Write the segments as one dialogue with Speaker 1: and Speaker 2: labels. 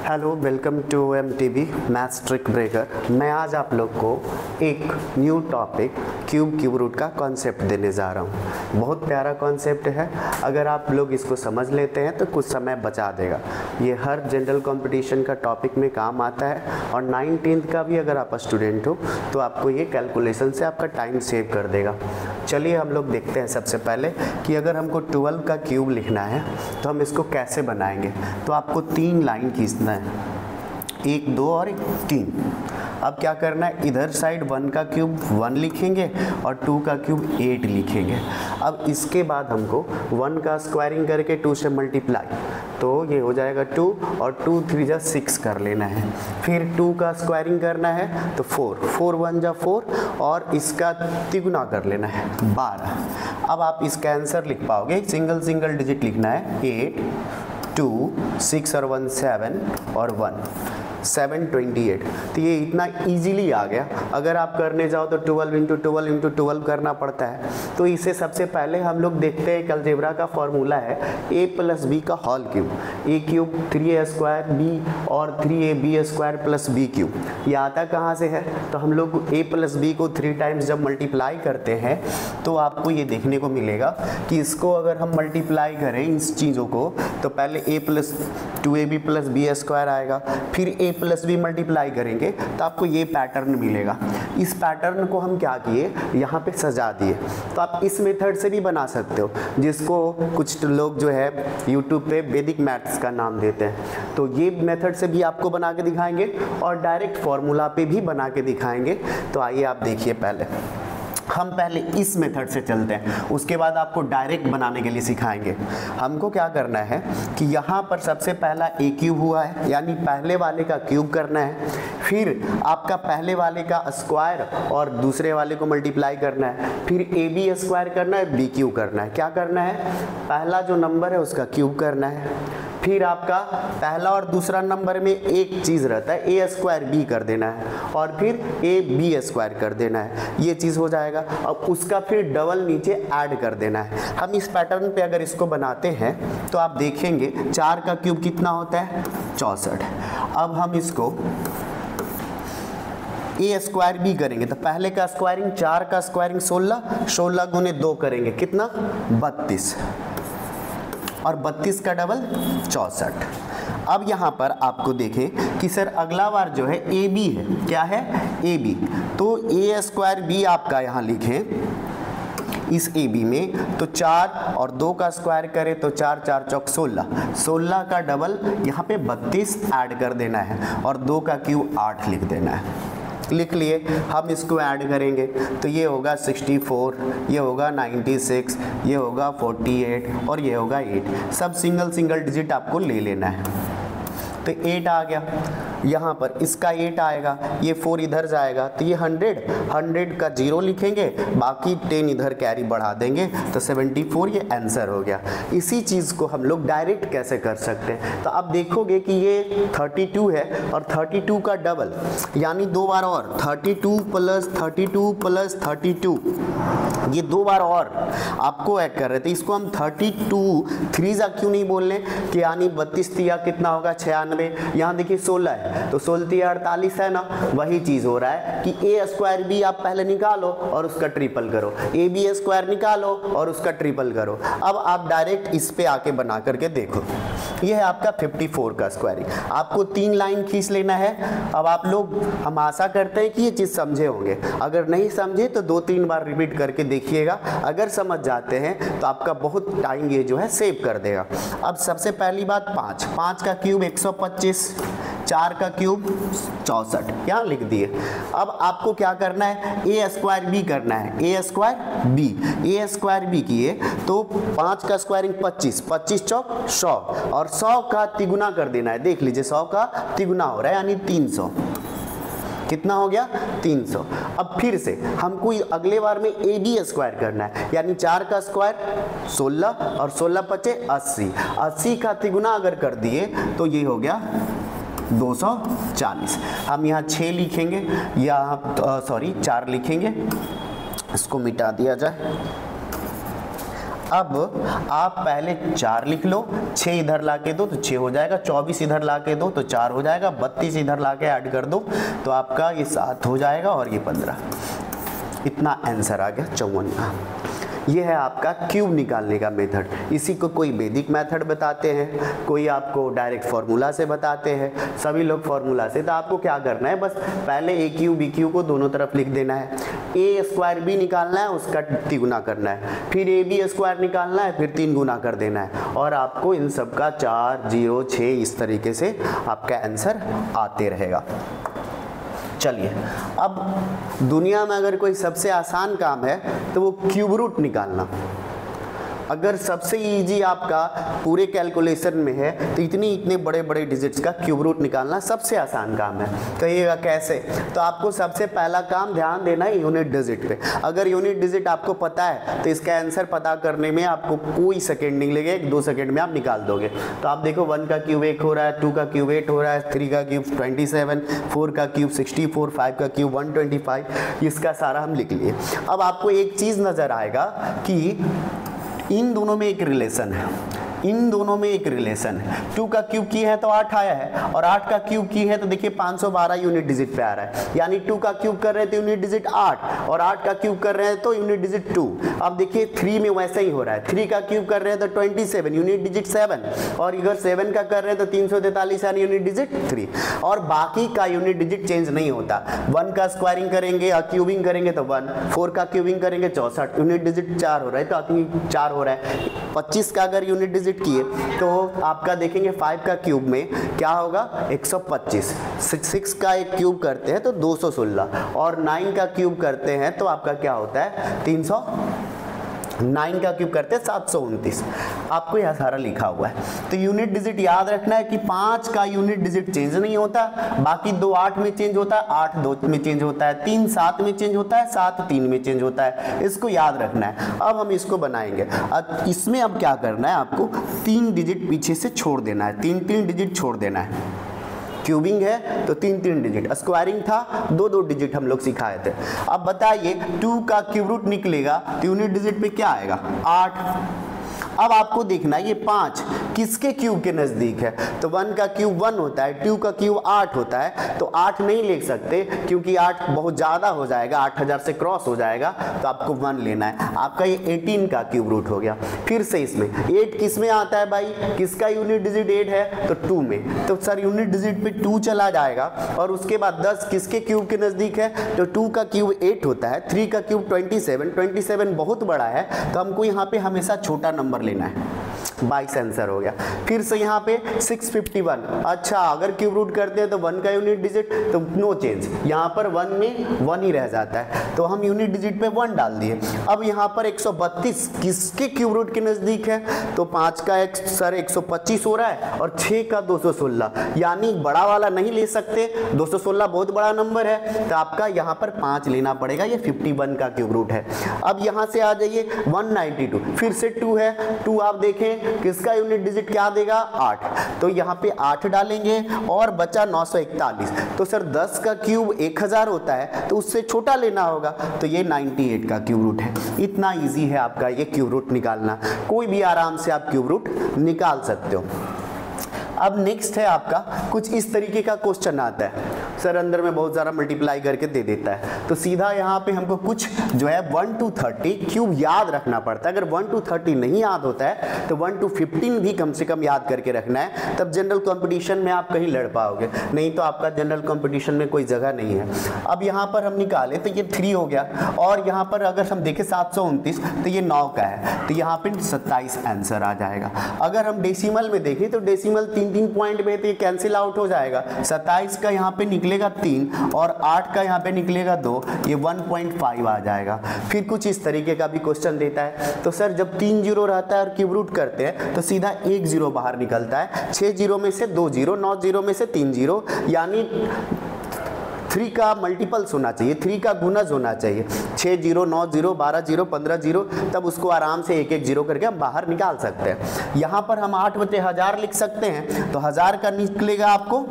Speaker 1: Hello, welcome to MTB maths trick breaker. मैं आज आप लोग को एक न्यू टॉपिक क्यूब रूट का कॉन्सेप्ट देने जा रहा हूँ। बहुत प्यारा कॉन्सेप्ट है। अगर आप लोग इसको समझ लेते हैं तो कुछ समय बचा देगा। ये हर जनरल कंपटीशन का टॉपिक में काम आता है और 19th का भी अगर आप स्टूडेंट हो तो आपको ये कैलकुलेशन से आपका टाइम सेव कर देगा। चलिए हम लोग देखते हैं सबसे पहले कि अगर हमको 12 का क्यूब लिखना है तो हम इसको कैसे बनाएंगे। तो आपको 3 लाइन खींचना है, 1, 2 और 3। अब क्या करना है, इधर साइड 1 का क्यूब 1 लिखेंगे और 2 का क्यूब 8 लिखेंगे। अब इसके बाद हमको 1 का स्क्वायरिंग करके 2 से मल्टीप्लाई, तो ये हो जाएगा 2 और 2 3 जा 6 कर लेना है। फिर 2 का स्क्वायरिंग करना है तो 4 1 जा 4 और इसका तिगुना कर लेना है 12। अब आप इसका आंसर लिख पाओगे, सिंगल डिजिट लिखना है, 8 2 6 और 1 7 और 1 728। तो ये इतना इजीली आ गया। अगर आप करने जाओ तो 12 इंटू 12 इंटू 12 करना पड़ता है। तो इसे सबसे पहले हम लोग देखते हैं, अलजेब्रा का फॉर्मूला है a प्लस बी का whole cube. a cube 3a square b और 3ab square plus b cube. ये आता कहाँ से है, तो हम लोग a प्लस बी को 3 टाइम्स जब मल्टीप्लाई करते हैं तो आपको ये देखने को मिलेगा कि इसको अगर हम मल्टीप्लाई करें इस चीज़ों को तो पहले a plus 2ab plus B square आएगा, फिर a प्लस बी मल्टीप्लाई करेंगे तो आपको ये पैटर्न मिलेगा। इस पैटर्न को हम क्या किए, यहाँ पे सजा दिए। तो आप इस मेथड से भी बना सकते हो, जिसको कुछ लोग जो है यूट्यूब पे वैदिक मैथ्स का नाम देते हैं। तो ये मेथड से भी आपको बना के दिखाएंगे और डायरेक्ट फॉर्मूला पे भी बना के दिखाएंगे। तो आइए आप देखिए, हम पहले इस मेथड से चलते हैं, उसके बाद आपको डायरेक्ट बनाने के लिए सिखाएंगे। हमको क्या करना है कि यहाँ पर सबसे पहला a क्यूब हुआ है, यानी पहले वाले का क्यूब करना है। फिर आपका पहले वाले का स्क्वायर और दूसरे वाले को मल्टीप्लाई करना है। फिर ab स्क्वायर करना है, b क्यूब करना है। क्या करना है, पहला जो नंबर है उसका क्यूब करना है। फिर आपका पहला और दूसरा नंबर में एक चीज़ रहता है, a स्क्वायर b कर देना है और फिर a b स्क्वायर कर देना है। ये चीज़ हो जाएगा। अब उसका फिर डबल नीचे ऐड कर देना है। हम इस पैटर्न पे अगर इसको बनाते हैं तो आप देखेंगे 4 का क्यूब कितना होता है, 64। अब हम इसको a स्क्वायर b करेंगे तो पहले का स्क्वायरिंग 4 का स्क्वायरिंग 16 गुने 2 करेंगे, कितना, 32 और 32 का डबल 64। अब यहाँ पर आपको देखें कि सर अगला बार जो है ए बी है, क्या है, ए बी। तो a स्क्वायर बी आपका यहाँ लिखें इस ए बी में, तो 4 और 2 का स्क्वायर करें तो 4 4 चौक 16 का डबल यहाँ पे 32 ऐड कर देना है और 2 का क्यूब 8 लिख देना है। लिख लिए। हम इसको ऐड करेंगे तो ये होगा 64, ये होगा 96, ये होगा 48 और ये होगा 8। सब सिंगल डिजिट आपको ले लेना है। तो 8 आ गया, यहाँ पर इसका 8 आएगा, ये 4 इधर जाएगा तो ये 100 का 0 लिखेंगे, बाकी 10 इधर कैरी बढ़ा देंगे तो 74 ये आंसर हो गया। इसी चीज़ को हम लोग डायरेक्ट कैसे कर सकते हैं, तो आप देखोगे कि ये 32 है और 32 का डबल यानी 2 बार और 32 प्लस 32 प्लस 32, ये 2 बार और आपको ऐड कर रहे थे। इसको हम 32 3 जा क्यों नहीं बोल लें कि यानी 32 तिया कितना होगा, 96। यहाँ देखिए 16 है तो 16 तिया 48 है ना। वही चीज़ हो रहा है कि a स्क्वायर b आप पहले निकालो और उसका ट्रिपल करो, a b स्क्वायर निकालो और उसका ट्रिपल करो। अब आप डायरेक्ट इस पे आके बना करके देखो, ये है आपका 54 का स्क्वायरिंग। आपको 3 लाइन खींच लेना है। अब आप लोग, हम आशा करते हैं कि ये चीज़ समझे होंगे। अगर नहीं समझे तो 2-3 बार रिपीट करके देखिएगा। अगर समझ जाते हैं तो आपका बहुत टाइम ये जो है सेव कर देगा। अब सबसे पहली बात 5 का क्यूब 125, 4 का क्यूब 64, यहाँ लिख दिए। अब आपको क्या करना है, a स्क्वायर b करना है, a स्क्वायर b किए तो 5 का स्क्वायरिंग 25 चौक 100 और 100 का तिगुना कर देना है। देख लीजिए 100 का तिगुना हो रहा है यानी 300। कितना हो गया, 300। अब फिर से हमको अगले बार में ए बी स्क्वायर करना है, यानी 4 का स्क्वायर 16 और 16 पचे 80 का तिगुना अगर कर दिए तो ये हो गया 240। हम यहाँ 6 लिखेंगे, यहाँ सॉरी 4 लिखेंगे, इसको मिटा दिया जाए। अब आप पहले 4 लिख लो, 6 इधर ला के दो तो 6 हो जाएगा, 24 इधर ला के दो तो 4 हो जाएगा, 32 इधर ला के ऐड कर दो तो आपका ये 7 हो जाएगा और ये 15। इतना आंसर आ गया 54 का। ये है आपका क्यूब निकालने का मेथड। इसी को कोई वैदिक मेथड बताते हैं, कोई आपको डायरेक्ट फार्मूला से बताते हैं, सभी लोग फार्मूला से। तो आपको क्या करना है, बस पहले ए क्यू बी क्यू को दोनों तरफ लिख देना है। ए स्क्वायर बी निकालना है, उसका 3 गुना करना है, फिर ए बी स्क्वायर निकालना है, फिर 3 गुना कर देना है, और आपको इन सब का 4, 0, 6 इस तरीके से आपका आंसर आते रहेगा। चलिए, अब दुनिया में अगर कोई सबसे आसान काम है तो वो क्यूब रूट निकालना। अगर सबसे इजी आपका पूरे कैलकुलेशन में है तो इतने बड़े बड़े डिजिट्स का क्यूब रूट निकालना सबसे आसान काम है। कहिएगा कैसे? तो आपको सबसे पहला काम ध्यान देना है यूनिट डिजिट पे। अगर यूनिट डिजिट आपको पता है तो इसका आंसर पता करने में आपको कोई सेकेंड नहीं लगेगा, 1-2 सेकेंड में आप निकाल दोगे। तो आप देखो 1 का क्यूब 1 हो रहा है, 2 का क्यूब 8 हो रहा है, 3 का क्यूब 27, 4 का क्यूब 64, 5 का क्यूब 125, इसका सारा हम लिख लिए। अब आपको एक चीज़ नज़र आएगा कि इन दोनों में एक रिलेशन है, इन दोनों में एक रिलेशन है। 2 का क्यूब की है तो 8 आया है, और 8 का क्यूब की है तो देखिए 512 यूनिट डिजिट पे आ रहा है। यानी 2 का क्यूब कर रहे हैं तो यूनिट डिजिट 8, और 8 का क्यूब कर रहे हैं तो यूनिट डिजिट 2। अब देखिए 3 में वैसे ही हो रहा है, 3 का क्यूब कर रहे हैं तो 27, यूनिट डिजिट 7, और इधर 7 का कर रहे हैं तो 343 यानी यूनिट डिजिट 3, और बाकी का यूनिट डिजिट चेंज नहीं होता। 1 का स्क्वायरिंग करेंगे या क्यूबिंग करेंगे तो 1, 4 का क्यूबिंग करेंगे 64, यूनिट डिजिट 4 हो रहा है तो 4 हो रहा है। 25 का अगर यूनिट डिजिट किए तो आपका देखेंगे 5 का क्यूब में क्या होगा, 125। 6 का एक क्यूब करते हैं तो 216, और 9 का क्यूब करते हैं तो आपका क्या होता है 300। 9 का क्यूब करते हैं 729। आपको यह सारा लिखा हुआ है। तो यूनिट डिजिट याद रखना है कि 5 का यूनिट डिजिट चेंज नहीं होता, बाकी 2 8 में चेंज होता है, 8 2 में चेंज होता है, 3 7 में चेंज होता है, 7 3 में चेंज होता है। इसको याद रखना है। अब हम इसको बनाएंगे। इसमें अब क्या करना है, आपको 3 डिजिट पीछे से छोड़ देना है, 3 डिजिट छोड़ देना है। क्यूबिंग है तो 3 डिजिट, स्क्वायरिंग था 2 डिजिट हम लोग सिखाए थे। अब बताइए 2 का क्यूब रूट निकलेगा तो यूनिट डिजिट पे क्या आएगा, 8। अब आपको देखना है ये 5 किसके क्यूब के नज़दीक है। तो 1 का क्यूब 1 होता है, 2 का क्यूब 8 होता है, तो 8 नहीं लिख सकते क्योंकि 8 बहुत ज़्यादा हो जाएगा, 8000 से क्रॉस हो जाएगा, तो आपको 1 लेना है। आपका ये 18 का क्यूब रूट हो गया। फिर से इसमें 8 किस में आता है भाई, किसका यूनिट डिजिट 8 है तो 2 में, तो सर यूनिट डिजिट पे 2 चला जाएगा। और उसके बाद 10 किसके क्यूब के नज़दीक है, तो 2 का क्यूब 8 होता है, 3 का क्यूब 27 बहुत बड़ा है, तो हमको यहाँ पे हमेशा छोटा नंबर लेना है। 22 आंसर हो गया। फिर से यहाँ पे 651। अच्छा, अगर क्यूब रूट करते हैं तो 1 का यूनिट डिजिट तो नो चेंज, यहाँ पर 1 में 1 ही रह जाता है, तो हम यूनिट डिजिट पे 1 डाल दिए। अब यहाँ पर 132 किसके क्यूब रूट के नज़दीक है, तो 5 का सर 125 हो रहा है, और 6 का 216, यानी बड़ा वाला नहीं ले सकते, 216 बहुत बड़ा नंबर है, तो आपका यहाँ पर 5 लेना पड़ेगा। ये 51 का क्यूब रूट है। अब यहाँ से आ जाइए 192, फिर से 2 है, 2 आप देखें किसका यूनिट डिजिट क्या देगा, 8, तो यहाँ पे 8 डालेंगे और बचा 941। तो सर 10 का क्यूब 1000 होता है, तो उससे छोटा लेना होगा, तो ये 98 का क्यूब रूट है। इतना इजी है आपका ये क्यूब रूट निकालना, कोई भी आराम से आप क्यूब रूट निकाल सकते हो। अब नेक्स्ट है आपका कुछ इस तरीके का क्वेश्चन आता है, सर अंदर में बहुत सारा मल्टीप्लाई करके दे देता है, तो सीधा यहाँ पे हमको कुछ जो है 1 to 30 क्यूब याद रखना पड़ता है। अगर 1 to 30 नहीं याद होता है तो 1 to 15 भी कम से कम याद करके रखना है, तब जनरल कंपटीशन में आप कहीं लड़ पाओगे, नहीं तो आपका जनरल कंपटीशन में कोई जगह नहीं है। अब यहाँ पर हम निकाले तो ये 3 हो गया, और यहाँ पर अगर हम देखें 729 तो ये 9 का है, तो यहाँ पे 27 आंसर आ जाएगा। अगर हम डेसिमल में देखें तो डेसिमल 3 पॉइंट में तो ये कैंसिल आउट हो जाएगा। 27 का यहाँ पे निकलेगा 3 और 8 का यहाँ पे निकलेगा 2, ये 1.5 आ जाएगा। फिर कुछ इस तरीके का भी क्वेश्चन देता है, तो सर जब 3 जीरो रहता है और क्यूब रूट करते हैं तो सीधा 1 जीरो बाहर निकलता है, 6 जीरो में से 2 जीरो, 9 जीरो में से 3 जीरो, यानी 3 का मल्टीपल्स होना चाहिए, 3 का गुणज होना चाहिए। 6 जीरो, 9 जीरो, 12 जीरो, 15 जीरो, तब उसको आराम से 1 1 जीरो करके हम बाहर निकाल सकते हैं। यहाँ पर हम 8 बटे 1000 लिख सकते हैं, तो 1000 का निकलेगा आपको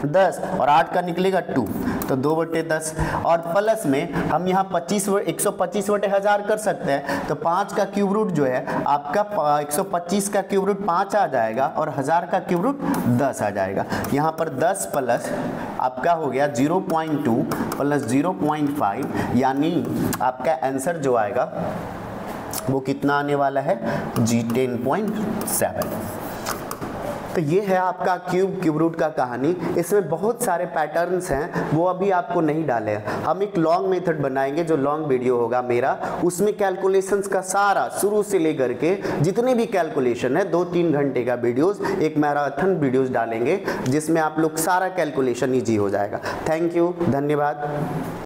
Speaker 1: 10 और 8 का निकलेगा 2, तो 2/10 और प्लस में हम यहाँ 125/1000 कर सकते हैं, तो 5 का क्यूब रूट जो है आपका 125 का क्यूब रूट 5 आ जाएगा और 1000 का क्यूब रूट 10 आ जाएगा। यहाँ पर 10 प्लस आपका हो गया 0.2 प्लस 0.5, यानी आपका आंसर जो आएगा वो कितना आने वाला है जी 10.7। तो ये है आपका क्यूब रूट का कहानी। इसमें बहुत सारे पैटर्न्स हैं, वो अभी आपको नहीं डाले हैं। हम एक लॉन्ग मेथड बनाएंगे, जो लॉन्ग वीडियो होगा मेरा, उसमें कैलकुलेशंस का सारा शुरू से लेकर के जितने भी कैलकुलेशन है 2-3 घंटे का वीडियोस, एक मैराथन वीडियोस डालेंगे जिसमें आप लोग सारा कैलकुलेशन ईजी हो जाएगा। थैंक यू, धन्यवाद।